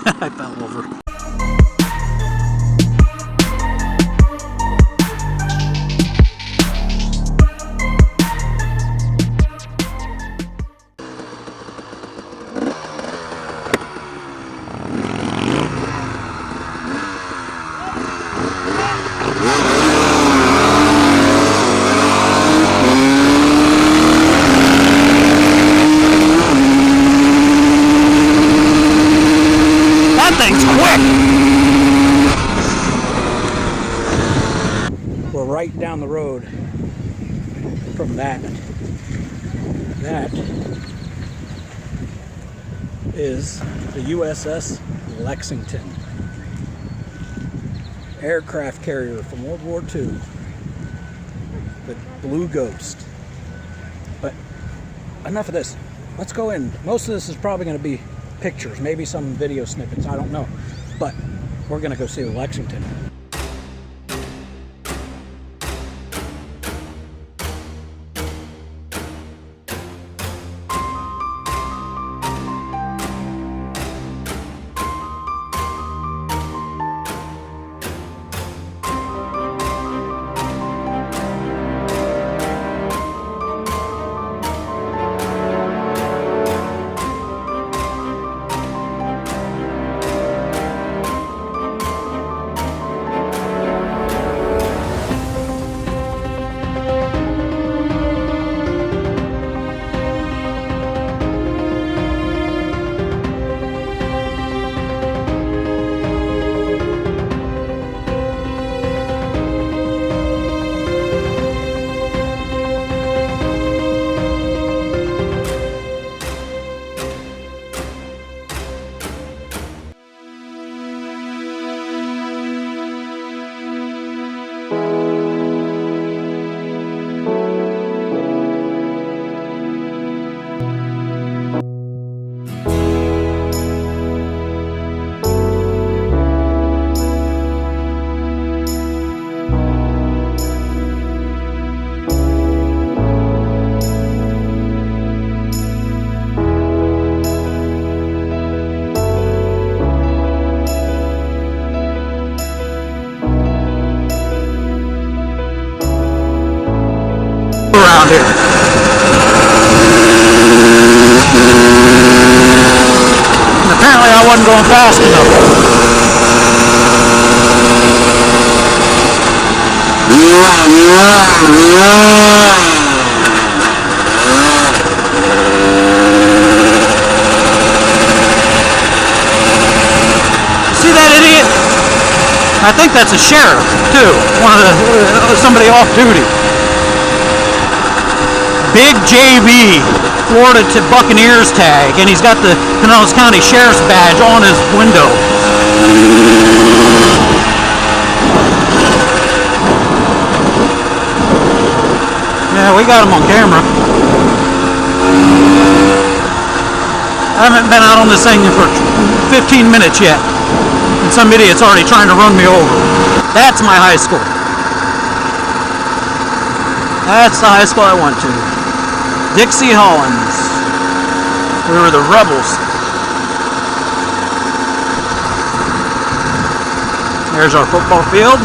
I fell over. We're right down the road from that. That is the USS Lexington, aircraft carrier from World War II, the Blue Ghost. But enough of this. Let's go in. Most of this is probably going to be pictures, maybe some video snippets, I don't know. But we're going to go see the Lexington. Around here. And apparently I wasn't going fast enough. See that idiot? I think that's a sheriff too. Somebody off duty. Big JB, Florida Buccaneers tag, and he's got the Pinellas County Sheriff's badge on his window. Yeah, we got him on camera. I haven't been out on this thing for 15 minutes yet, and some idiot's already trying to run me over. That's my high school. That's the high school I went to. Dixie Hollins. We were the Rebels. There's our football field.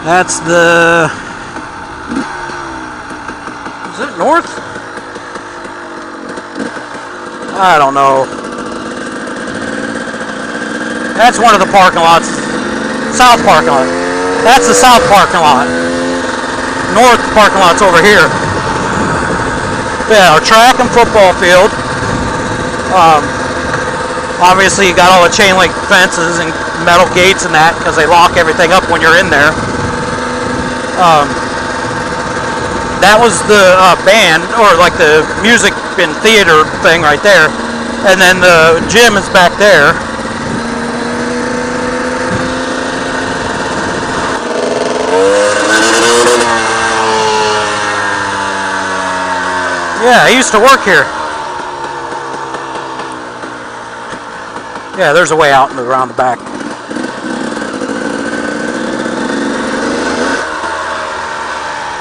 That's the... Is it north? I don't know. That's one of the parking lots. South parking lot. That's the south parking lot. North parking lot's over here. Yeah, our track and football field. Obviously you got all the chain link fences and metal gates and that because they lock everything up when you're in there. That was the band, or like the music and theater thing right there. And then the gym is back there. Yeah, I used to work here. Yeah, there's a way out and around the back.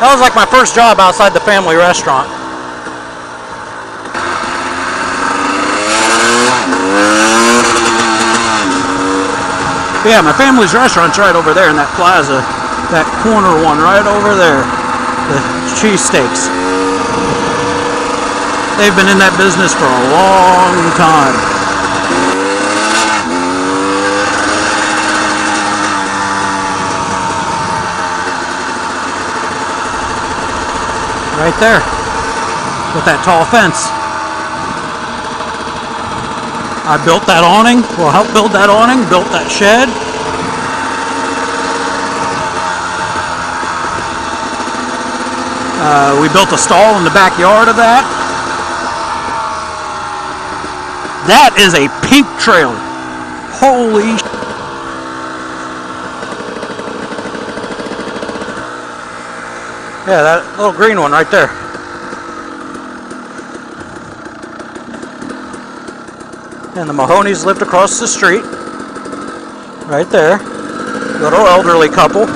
That was like my first job outside the family restaurant. Yeah, my family's restaurant's right over there in that plaza. That corner one right over there. The cheesesteaks. They've been in that business for a long time. Right there. With that tall fence. I built that awning, well, helped build that awning, built that shed. We built a stall in the backyard of that. That is a pink trailer. Holy sh**. Yeah, that little green one right there. And the Mahonies lived across the street, right there. Little elderly couple.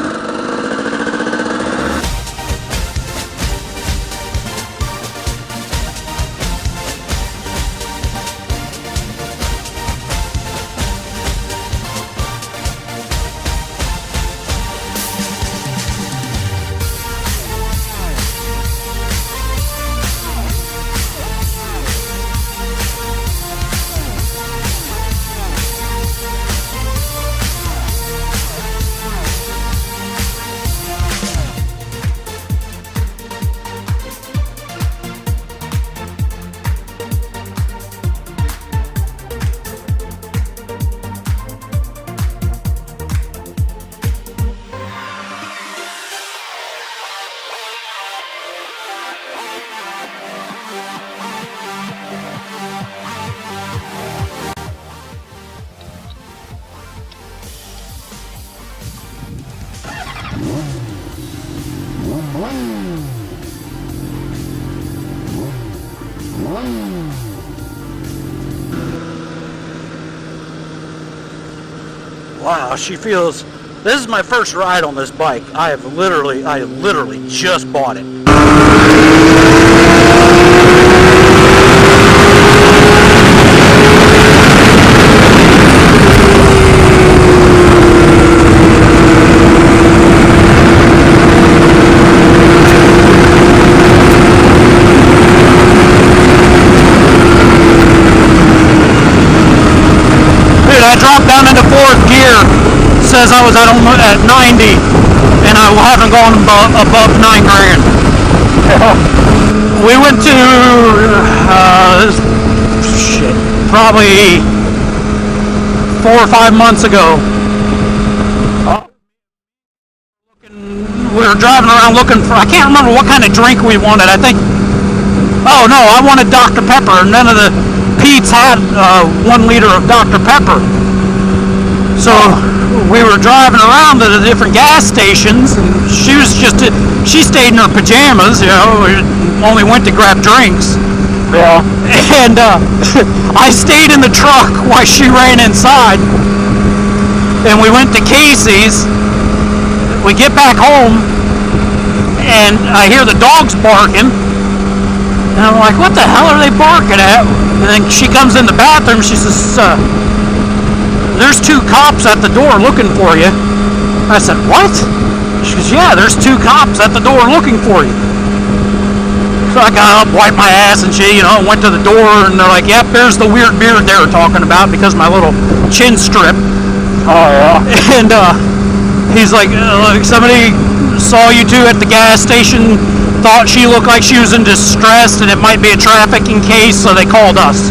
Wow, she feels, this is my first ride on this bike. I literally just bought it. I dropped down into fourth gear. Says I was at 90, and I haven't gone above 9 grand. We went to probably 4 or 5 months ago. We were driving around looking for, I can't remember what kind of drink we wanted. I think, oh no, I wanted Dr. Pepper, and none of the Pete's had 1 liter of Dr. Pepper. So we were driving around to the different gas stations, and she stayed in her pajamas, you know, we only went to grab drinks. Yeah. And I stayed in the truck while she ran inside, and we went to Casey's. We get back home, and I hear the dogs barking, and I'm like, what the hell are they barking at? And then she comes in the bathroom, she says, there's 2 cops at the door looking for you. I said, what? She goes, yeah, there's 2 cops at the door looking for you. So I got up, wiped my ass and shit, you know, went to the door, and they're like, yep, there's the weird beard they were talking about because my little chin strip. Oh, yeah. And he's like, somebody saw you 2 at the gas station, thought she looked like she was in distress and it might be a trafficking case, so they called us.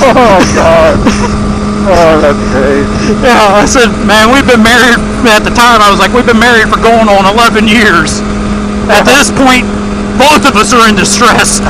Oh, God. Oh, that's crazy. Yeah, I said, man, we've been married, at the time I was like, we've been married for going on 11 years. At this point, both of us are in distress.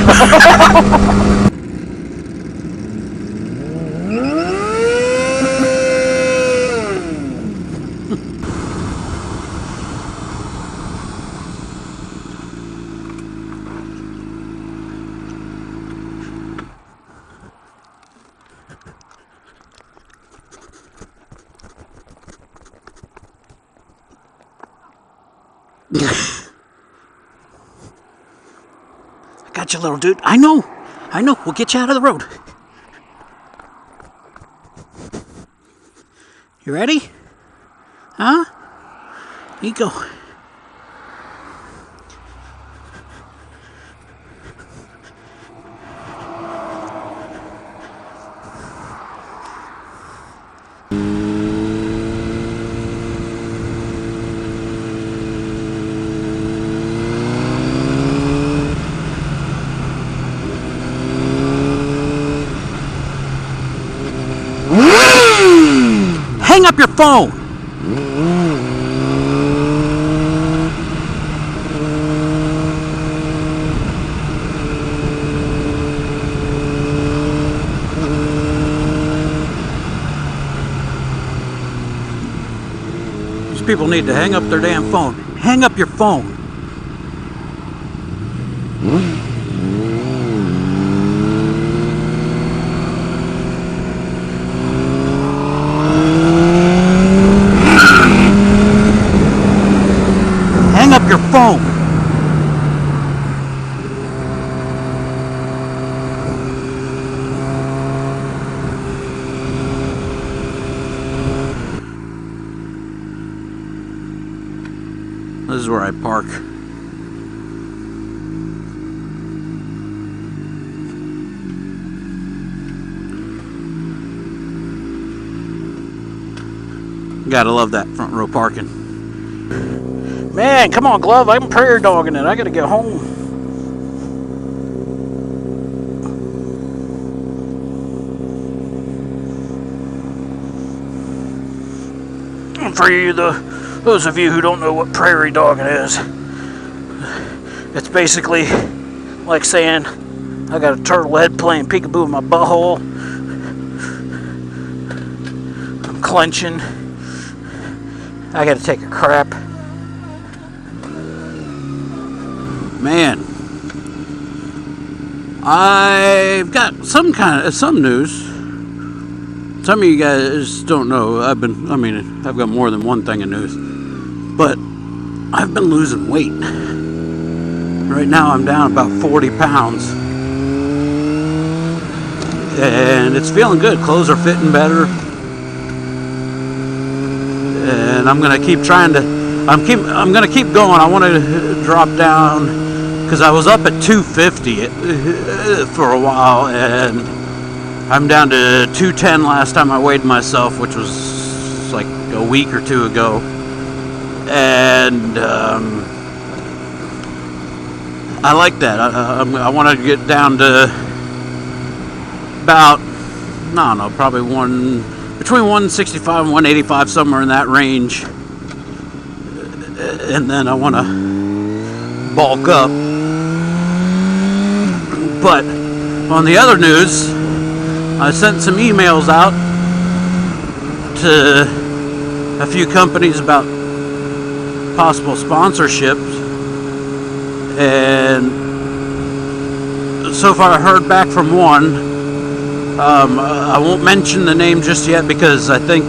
I got you, little dude. I know. We'll get you out of the road. You ready? Huh? Here you go. Hang up your phone. These people need to hang up their damn phone. Hang up your phone. Hang up your phone. This is where I park. Gotta love that front row parking. Man, come on, Glove. I'm prairie dogging it. I gotta get home. And for you, those of you who don't know what prairie dogging is, it's basically like saying I got a turtle head playing peekaboo in my butthole. I'm clenching. I gotta take a crap. Man, I've got some news. Some of you guys don't know. I've got more than one thing of news, but I've been losing weight. Right now, I'm down about 40 pounds, and it's feeling good. Clothes are fitting better, and I'm gonna keep trying to. I'm gonna keep going. I want to drop down. Because I was up at 250 for a while, and I'm down to 210 last time I weighed myself, which was like a week or two ago. And I like that. I want to get down to about, I don't know, probably between 165 and 185, somewhere in that range. And then I want to bulk up. But on the other news, I sent some emails out to a few companies about possible sponsorships, and so far I heard back from one. I won't mention the name just yet because I think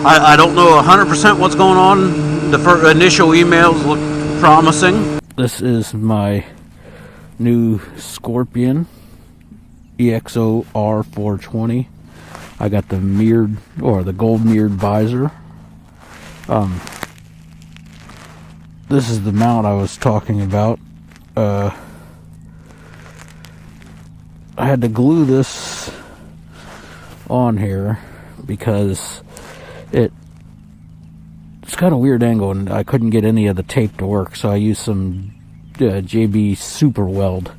I don't know 100% what's going on. The initial emails look promising. This is my new Scorpion EXO R420. I got the mirrored, or the gold mirrored visor. This is the mount I was talking about. I had to glue this on here because it's got a weird angle and I couldn't get any of the tape to work, so I used some JB Super Weld.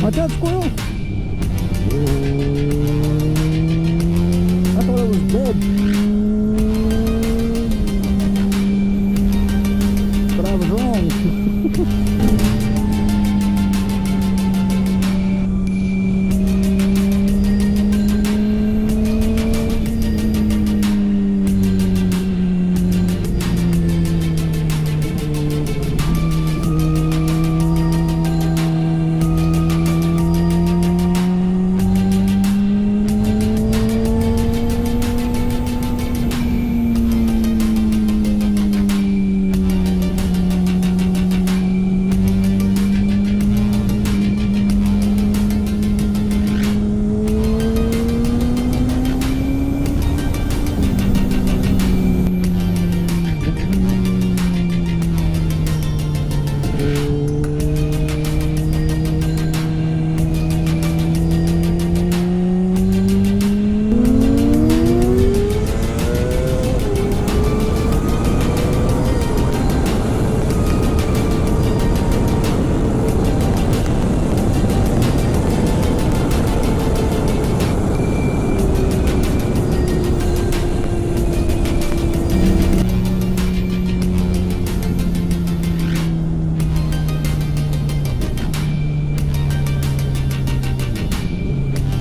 Watch out, squirrel! I thought it was dead. But I was wrong.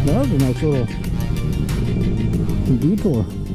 That was a nice little detour.